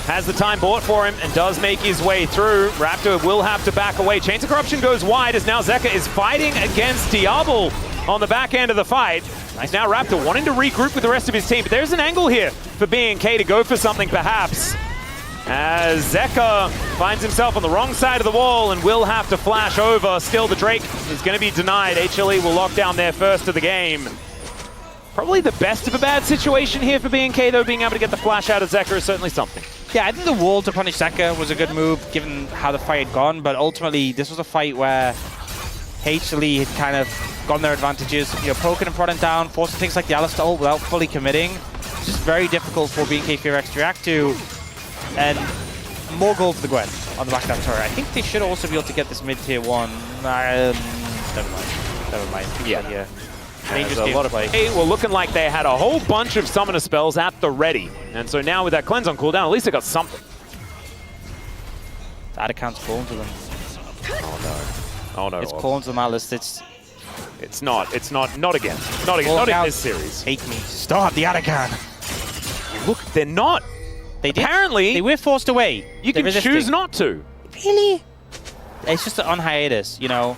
has the time bought for him and does make his way through. Raptor will have to back away. Chains of Corruption goes wide as now Zeka is fighting against Diablo on the back end of the fight. Nice. Now Raptor wanting to regroup with the rest of his team, but there's an angle here for B&K to go for something perhaps. As Zeka finds himself on the wrong side of the wall and will have to flash over. Still, the Drake is going to be denied. HLE will lock down their first of the game. Probably the best of a bad situation here for B&K, though. Being able to get the flash out of Zeka is certainly something. Yeah, I think the wall to punish Zeka was a good move, given how the fight had gone, but ultimately, this was a fight where HLE had kind of gotten their advantages, you know, poking and prodding down, forcing things like the Alistar ult without fully committing. It's just very difficult for BNK Fear-X to react to. And more gold for the Gwen on the back of that turret. I think they should also be able to get this mid-tier 1. Never mind. Yeah. Dangerous a game lot to of play. They were looking like they had a whole bunch of summoner spells at the ready. And so now with that cleanse on cooldown, at least they got something. That account's calling to them. Oh no. Oh no. It's calling to them, Alice. It's not again. Not again. Not in this series. Hate me. Stop the Adakan. Look, they're not. They did. Apparently, they were forced away. You can choose not to. Really? It's just on hiatus, you know.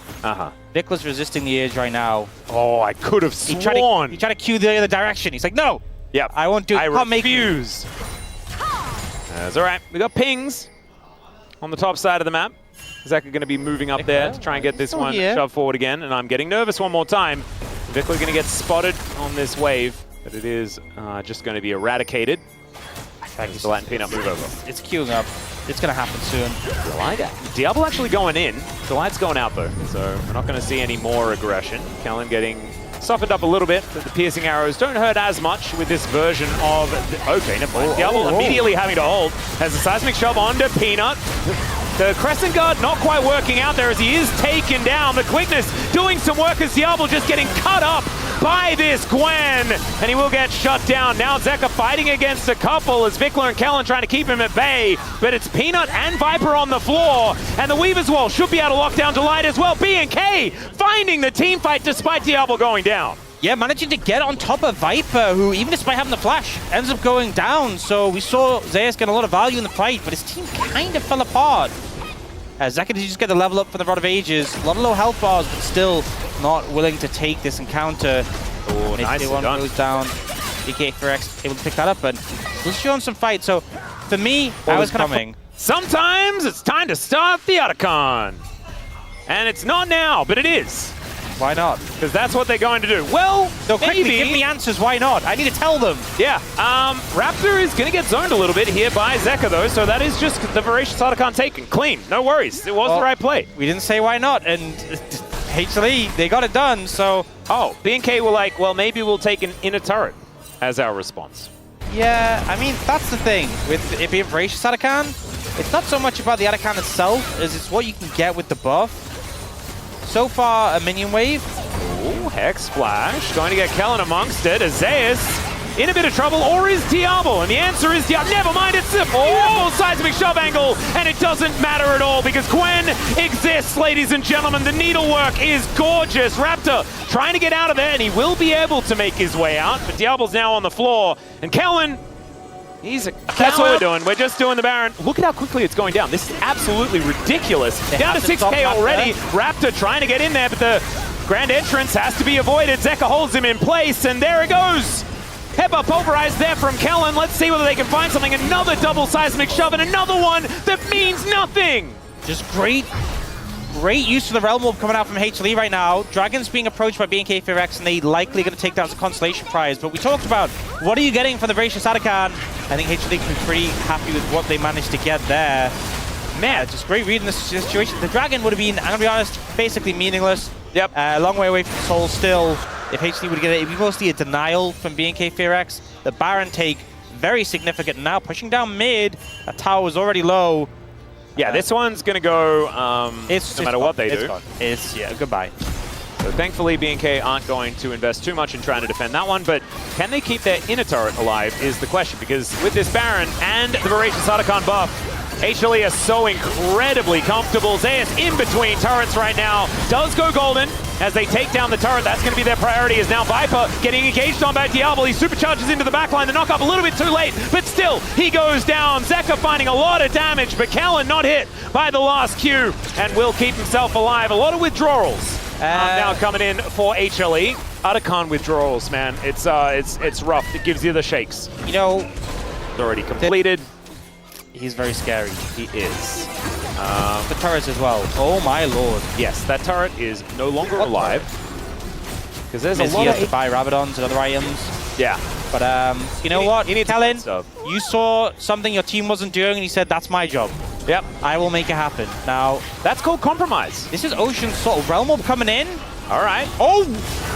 Vicla's resisting the edge right now. Oh, I could have sworn. He tried to cue the other direction. He's like, no. Yeah. I won't do it. I refuse. That's all right. We got pings on the top side of the map. Zeka going to be moving up there to try and get this one shoved forward again. And I'm getting nervous one more time. Vicla going to get spotted on this wave, but it is just going to be eradicated. The Latin Peanut move over. It's queuing up. It's going to happen soon. Diablo actually going in. The light's going out though, so we're not going to see any more aggression. Kellen getting softened up a little bit, but the piercing arrows don't hurt as much with this version of... Okay, never mind. Diablo immediately having to hold as a seismic shove onto Peanut. The Crescent Guard not quite working out there as he is taken down. The quickness doing some work as Diablo just getting cut up by this Gwen, and he will get shut down. Now Zeka fighting against a couple as Vikla and Kellen trying to keep him at bay, but it's Peanut and Viper on the floor, and the Weaver's Wall should be able to lock down Delight as well. BNK finding the team fight despite Diablo going down. Yeah, managing to get on top of Viper, who, even despite having the flash, ends up going down. So we saw Zeus get a lot of value in the fight, but his team kind of fell apart. Zeka did just get the level up for the Rod of Ages. A lot of low health bars, but still not willing to take this encounter. Oh, nice one goes down. BNK Fear-X able to pick that up, but still showing some fight. So for me, I was coming. Sometimes it's time to start the Otacon. And it's not now, but it is. Why not? Because that's what they're going to do. Well, so quickly, give me answers. Why not? I need to tell them. Yeah. Raptor is going to get zoned a little bit here by Zeka, though, so that is just the Voracious Otacon taken. Clean. No worries. It was the right play. We didn't say why not, and HLE, they got it done, so... Oh, BNK were like, well, maybe we'll take an inner turret as our response. Yeah, I mean, that's the thing. With it being Voracious Otacon, it's not so much about the Otacon itself as it's what you can get with the buff. So far, a minion wave. Ooh, Hex Splash. Going to get Kellen amongst it. Azeus in a bit of trouble, or is Diablo? And the answer is Diablo. Never mind, it's a beautiful seismic shove angle, and it doesn't matter at all because Gwen exists, ladies and gentlemen. The needlework is gorgeous. Raptor trying to get out of there, and he will be able to make his way out, but Diablo's now on the floor. And Kellen, that's what we're doing. We're just doing the Baron. Look at how quickly it's going down. This is absolutely ridiculous. Down to 6K already. Raptor trying to get in there, but the grand entrance has to be avoided. Zeka holds him in place, and there it goes. Pepper pulverized there from Kellen. Let's see whether they can find something. Another double seismic shove, and another one that means nothing. Just great use of the Realm Orb coming out from HLE right now. Dragon's being approached by BNK Fear-X, and they likely going to take that as a consolation prize. But we talked about, what are you getting from the Voracious Otacon? I think HLE can be pretty happy with what they managed to get there. Man, just great read in this situation. The Dragon would have been, I'm going to be honest, basically meaningless. Yep. A long way away from Soul still. If HLE would get it, it'd be mostly a denial from BNK Fear-X. The Baron take, very significant now, pushing down mid. That tower was already low. Yeah, this one's going to go no matter what they do. Yeah, goodbye. So thankfully, BNK aren't going to invest too much in trying to defend that one, but can they keep their inner turret alive is the question, because with this Baron and the Voracious Otacon buff, HLE are so incredibly comfortable. Zeus in between turrets right now. Does go golden as they take down the turret. That's going to be their priority, is now Viper getting engaged on by Diablo. He supercharges into the backline. The knock up a little bit too late, but still, he goes down. Zeka finding a lot of damage, but Kellen not hit by the last Q and will keep himself alive. A lot of withdrawals now coming in for HLE. Otacon withdrawals, man. It's rough. It gives you the shakes. You know, it's already completed. He's very scary. He is. The turrets as well. Oh my lord. Yes, that turret is no longer alive. Because there's a lot of... to buy Rabadons and other items. Yeah. But you know what, Kellen, you saw something your team wasn't doing and you said, that's my job. Yep. I will make it happen. Now, That's called compromise. this is Ocean Soul. Realm Orb coming in. All right. Oh!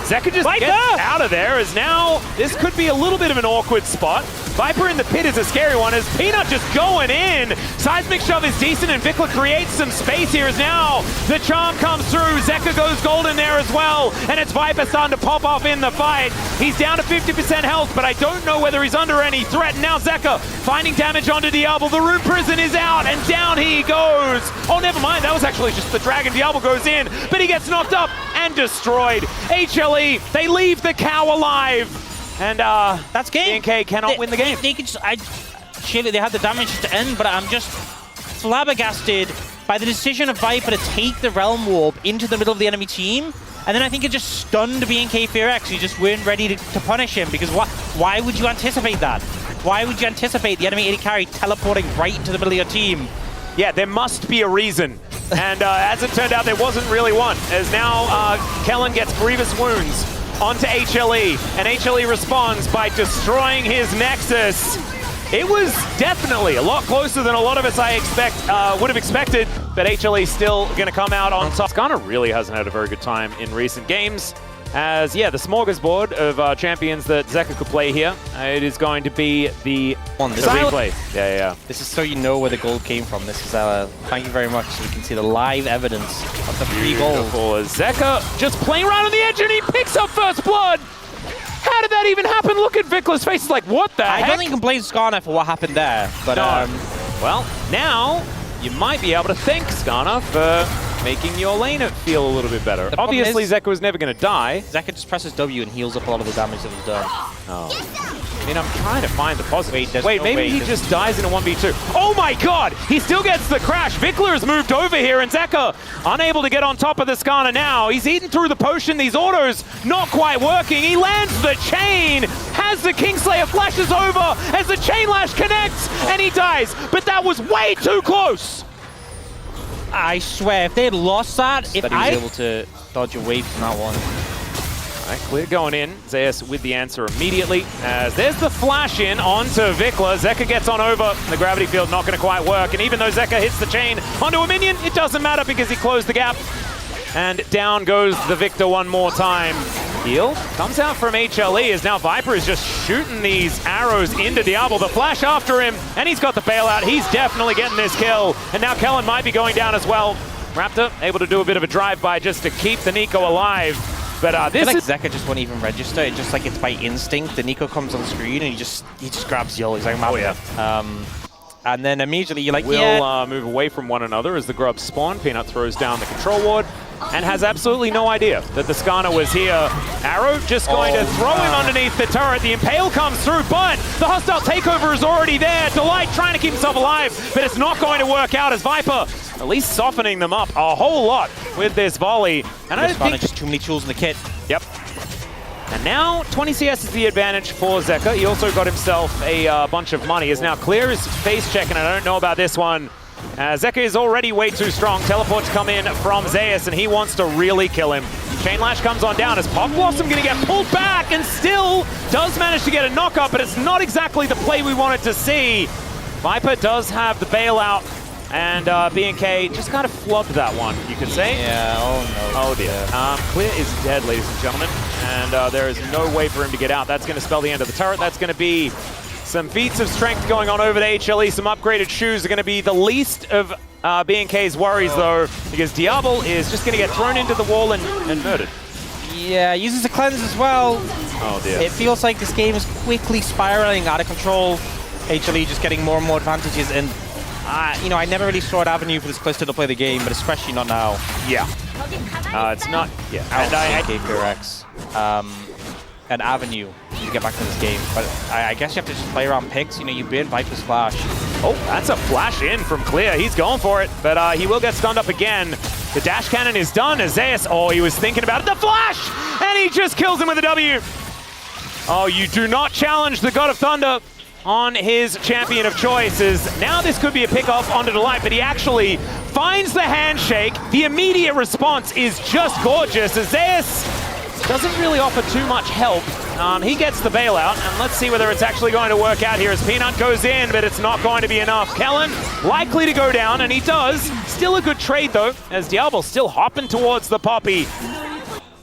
Zeka just gets out of there, as now this could be a little bit of an awkward spot. Viper in the pit is a scary one, as Peanut just going in. Seismic Shove is decent, and Vikla creates some space here, as now the charm comes through. Zeka goes golden there as well, and it's Viper starting to pop off in the fight. He's down to 50% health, but I don't know whether he's under any threat. And now Zeka finding damage onto Diablo. The Root Prison is out, and down he goes. Oh, never mind. That was actually just the Dragon. Diablo goes in, but he gets knocked up and destroyed. HLE, they leave the cow alive. And That's game. BNK cannot win the game. They could just, surely they had the damage to end, but I'm just flabbergasted by the decision of Viper to take the Realm Warp into the middle of the enemy team. And then I think it just stunned BNK Fearx. You just weren't ready to punish him, because why would you anticipate that? Why would you anticipate the enemy AD carry teleporting right into the middle of your team? Yeah, there must be a reason. And as it turned out, there wasn't really one, as now Kellen gets grievous wounds onto HLE, and HLE responds by destroying his Nexus. It was definitely a lot closer than a lot of us would have expected, but HLE still going to come out on top. Skarner really hasn't had a very good time in recent games, as, yeah, the smorgasbord of champions that Zeka could play here, it is going to be the replay. Yeah. This is so you know where the gold came from. This is thank you very much. So you can see the live evidence of the free gold. Zeka just playing around on the edge, and he picks up first blood. How did that even happen? Look at Vikla's face. It's like, what the heck? I don't think you can blame Skarner for what happened there. But well, now you might be able to thank Skarner for making your lane feel a little bit better. Obviously, Zeka was never going to die. Zeka just presses W and heals up a lot of the damage that he's done. Oh. I mean, I'm trying to find the positive. Wait, maybe he just dies in a 1v2. Oh my god! He still gets the crash. Vikla has moved over here, and Zeka unable to get on top of the Skarner now. He's eaten through the potion. These autos not quite working. He lands the chain, has the Kingslayer, flashes over as the chain lash connects, and he dies. But that was way too close. I swear, if they had lost that, he was able to dodge away from that one. All right, clear going in. Zeus with the answer immediately, as there's the flash in onto Vikla. Zeka gets on over. The gravity field not going to quite work, and even though Zeka hits the chain onto a minion, it doesn't matter because he closed the gap. And down goes the Victor one more time. Heal comes out from HLE, as now Viper is just shooting these arrows into Diablo. The flash after him, and he's got the bailout. He's definitely getting this kill. And now Kellen might be going down as well. Raptor able to do a bit of a drive-by just to keep the Nico alive. But this is... Zeka just won't even register. It's just like it's by instinct. The Nico comes on screen and he just grabs Yul. He's like, oh yeah. And then immediately you're like, we'll move away from one another as the grubs spawn. Peanut throws down the control ward and has absolutely no idea that the Skarner was here. Arrow just going to throw him underneath the turret. The Impale comes through, but the hostile takeover is already there. Delight trying to keep himself alive, but it's not going to work out as Viper at least softening them up a whole lot with this volley. And I think just too many tools in the kit. Yep. And now 20 CS is the advantage for Zeka. He also got himself a bunch of money. Is now clear his face check, and I don't know about this one. Zeka is already way too strong. Teleports come in from Zeus, and he wants to really kill him. Chain Lash comes on down as Pop Blossom going to get pulled back, and still does manage to get a knockup, but it's not exactly the play we wanted to see. Viper does have the bailout, and BNK just kind of flubbed that one, you could say. Yeah, oh no. Oh dear. Clear is dead, ladies and gentlemen, and there is no way for him to get out. That's going to spell the end of the turret. That's going to be some feats of strength going on over the HLE. Some upgraded shoes are going to be the least of BNK's worries, though, because Diablo is just going to get thrown into the wall and murdered. Yeah, uses a cleanse as well. Oh dear. It feels like this game is quickly spiraling out of control. HLE just getting more and more advantages, and you know, I never really saw an avenue for this Clister to play the game, but especially not now. Yeah. It's not. Yeah. And Fearx. An avenue to get back to this game, but I guess you have to just play around picks. You know, you burn Viper's flash. Oh, that's a flash in from Clear. He's going for it, but he will get stunned up again. The dash cannon is done as Zeus. Oh, he was thinking about it. The flash! And he just kills him with a W. Oh, you do not challenge the God of Thunder on his champion of choice. Now this could be a pick off onto Delight, but he actually finds the handshake. The immediate response is just gorgeous as Zeus doesn't really offer too much help. He gets the bailout, and let's see whether it's actually going to work out here as Peanut goes in, but it's not going to be enough. Kellen likely to go down, and he does. Still a good trade, though, as Diablo still hopping towards the Poppy.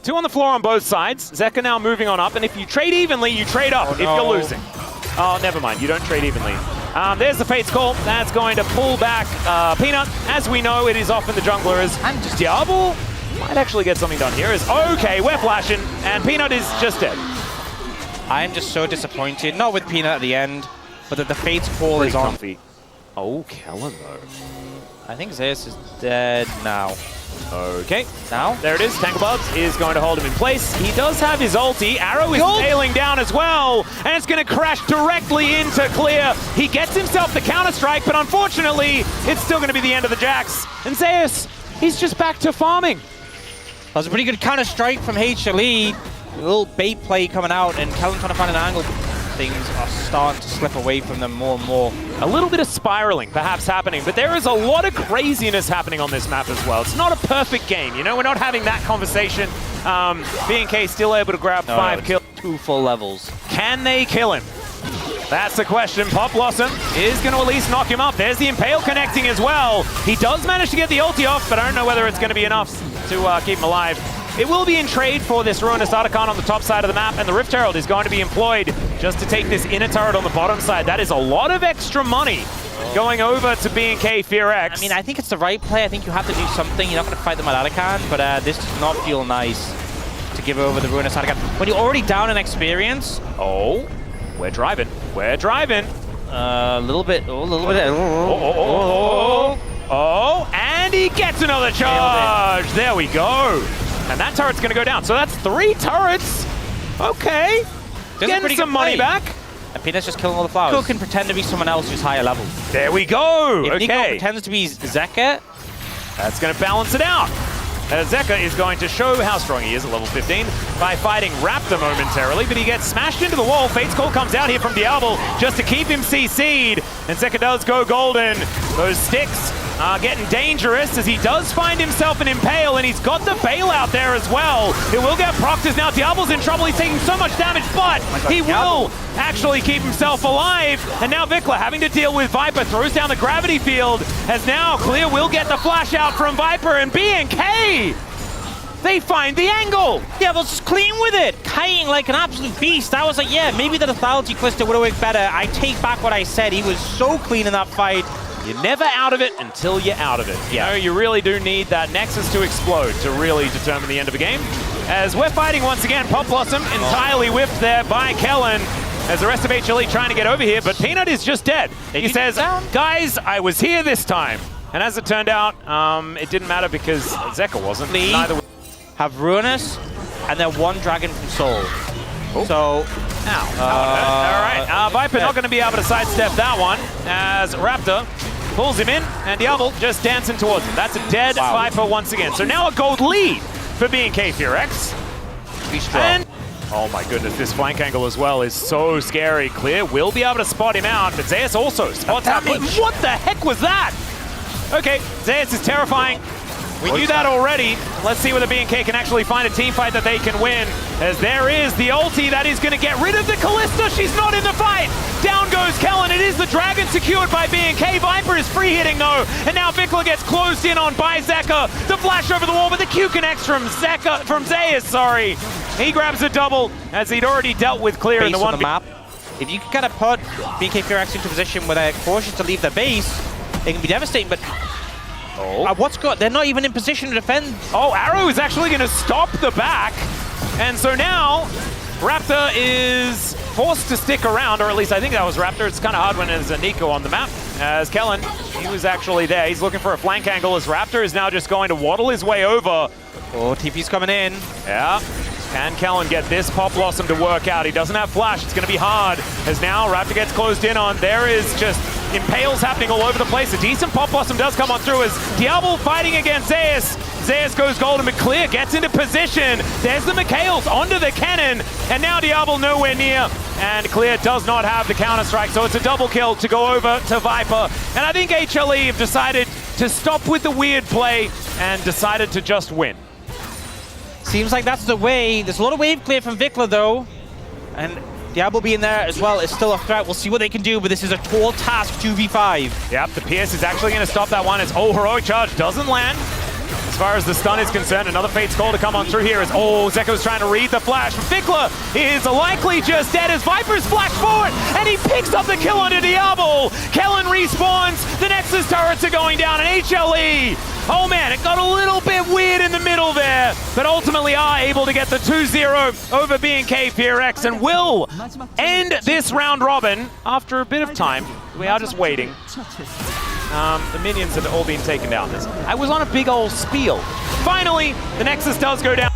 2 on the floor on both sides. Zeka now moving on up, and if you trade evenly, you trade up if you're losing. Oh, never mind. You don't trade evenly. There's the Fate's Call. That's going to pull back Peanut. As we know, it is often the jungler is Diablo. Might actually get something done here. Okay, we're flashing, and Peanut is just dead. I am just so disappointed. Not with Peanut at the end, but that the Fate's Call is on. Comfy. Oh, Kellen, though. I think Zeus is dead now. Okay, now there it is. Tanglebubs is going to hold him in place. He does have his ulti. Arrow is nailing down as well, and it's going to crash directly into Clear. He gets himself the counter-strike, but unfortunately, it's still going to be the end of the Jax. And Zeus, he's just back to farming. That was a pretty good counter-strike from HLE. A little bait play coming out, and Kellen trying to find an angle. Things are starting to slip away from them more and more. A little bit of spiraling perhaps happening, but there is a lot of craziness happening on this map as well. It's not a perfect game, you know? We're not having that conversation. B&K still able to grab 5 kills. 2 full levels. Can they kill him? That's the question. Pop Blossom is going to at least knock him up. There's the Impale connecting as well. He does manage to get the ulti off, but I don't know whether it's going to be enough to keep him alive. It will be in trade for this Ruinous Archon on the top side of the map, and the Rift Herald is going to be employed just to take this inner turret on the bottom side. That is a lot of extra money going over to B&K FearX. I mean, I think it's the right play. I think you have to do something. You're not going to fight them at Archon, but this does not feel nice to give over the Ruinous Archon. When you're already down in experience... Oh, we're driving. We're driving. A little bit. Oh, and he gets another charge. There we go. And that turret's going to go down. So that's 3 turrets. Okay. Getting some money back. And Peanut's just killing all the flowers. Nico can pretend to be someone else who's higher level. There we go. If Nico pretends to be Zeka, that's going to balance it out. Zeka is going to show how strong he is at level 15 by fighting Raptor momentarily, but he gets smashed into the wall. Fate's Call comes out here from Diablo just to keep him CC'd, and Zeka does go golden. Those sticks are getting dangerous as he does find himself an Impale, and he's got the bailout there as well. It will get procced as now Diablo's in trouble. He's taking so much damage, but he will actually keep himself alive. And now Vikla having to deal with Viper, throws down the gravity field, as now Clear will get the flash out from Viper, and B&K, they find the angle. Diablo's just clean with it, kiting like an absolute beast. I was like, yeah, maybe the lethality cluster would have worked better. I take back what I said. He was so clean in that fight. You're never out of it until you're out of it. You know, you really do need that Nexus to explode to really determine the end of a game. As we're fighting once again, Pop Blossom entirely whipped there by Kellen, as the rest of HLE trying to get over here, but Peanut is just dead. He says, guys, I was here this time. And as it turned out, it didn't matter because Zeka wasn't. Neither have Ruinous, and then 1 Dragon from Soul. Oh. So, all right, Viper not going to be able to sidestep that one, as Raptor pulls him in, and Diablo just dancing towards him. That's a dead Viper once again. So now a gold lead for B&K FearX. Be strong. And, oh my goodness, this flank angle as well is so scary. Clear will be able to spot him out, but Zeus also spots out. What the heck was that? Okay, Zeus is terrifying. We knew that already. Let's see whether B&K can actually find a team fight that they can win. As there is the ulti that is going to get rid of the Kalista. She's not in the fight. Down goes Kellen. It is the dragon secured by B&K. Viper is free hitting though. And now Vikla gets closed in on by Zeka. The flash over the wall, but the Q connects from Zeus, sorry. He grabs a double as he'd already dealt with Clear in the one map. If you can kind of put B&K FearX into a position where they're cautious to leave their base, it can be devastating, but they're not even in position to defend. Oh, Arrow is actually going to stop the back. And so now Raptor is forced to stick around, or at least I think that was Raptor. It's kind of hard when there's a Nico on the map. As Kellen, he was actually there. He's looking for a flank angle as Raptor is now just going to waddle his way over. Oh, TP's coming in. Yeah. Can Kellen get this Pop Blossom to work out? He doesn't have flash. It's going to be hard. As now Raptor gets closed in on. There is just impales happening all over the place. A decent Pop Blossom does come on through as Diablo fighting against Zeus. Zeus goes golden, but Clear gets into position. There's the Mikhails onto the cannon. And now Diablo nowhere near. And Clear does not have the counter-strike. So it's a double kill to go over to Viper. And I think HLE have decided to stop with the weird play and decided to just win. Seems like that's the way. There's a lot of wave clear from Vikla, though. And Diablo being there as well is still a threat. We'll see what they can do, but this is a tall task, 2v5. Yep, the Pierce is actually going to stop that one as Heroic Charge doesn't land. As far as the stun is concerned, another Fate's Call to come on through here as, Zeko is trying to read the flash. Vikla is likely just dead as Viper's flash forward, and he picks up the kill onto Diablo. Kellen respawns, the Nexus turrets are going down, and HLE, oh man, it got a little bit weird in the middle there, but ultimately are able to get the 2-0 over B&K PRX, and will end this round robin after a bit of time. We are just waiting. The minions have all been taken down. I was on a big old spiel. Finally, the Nexus does go down.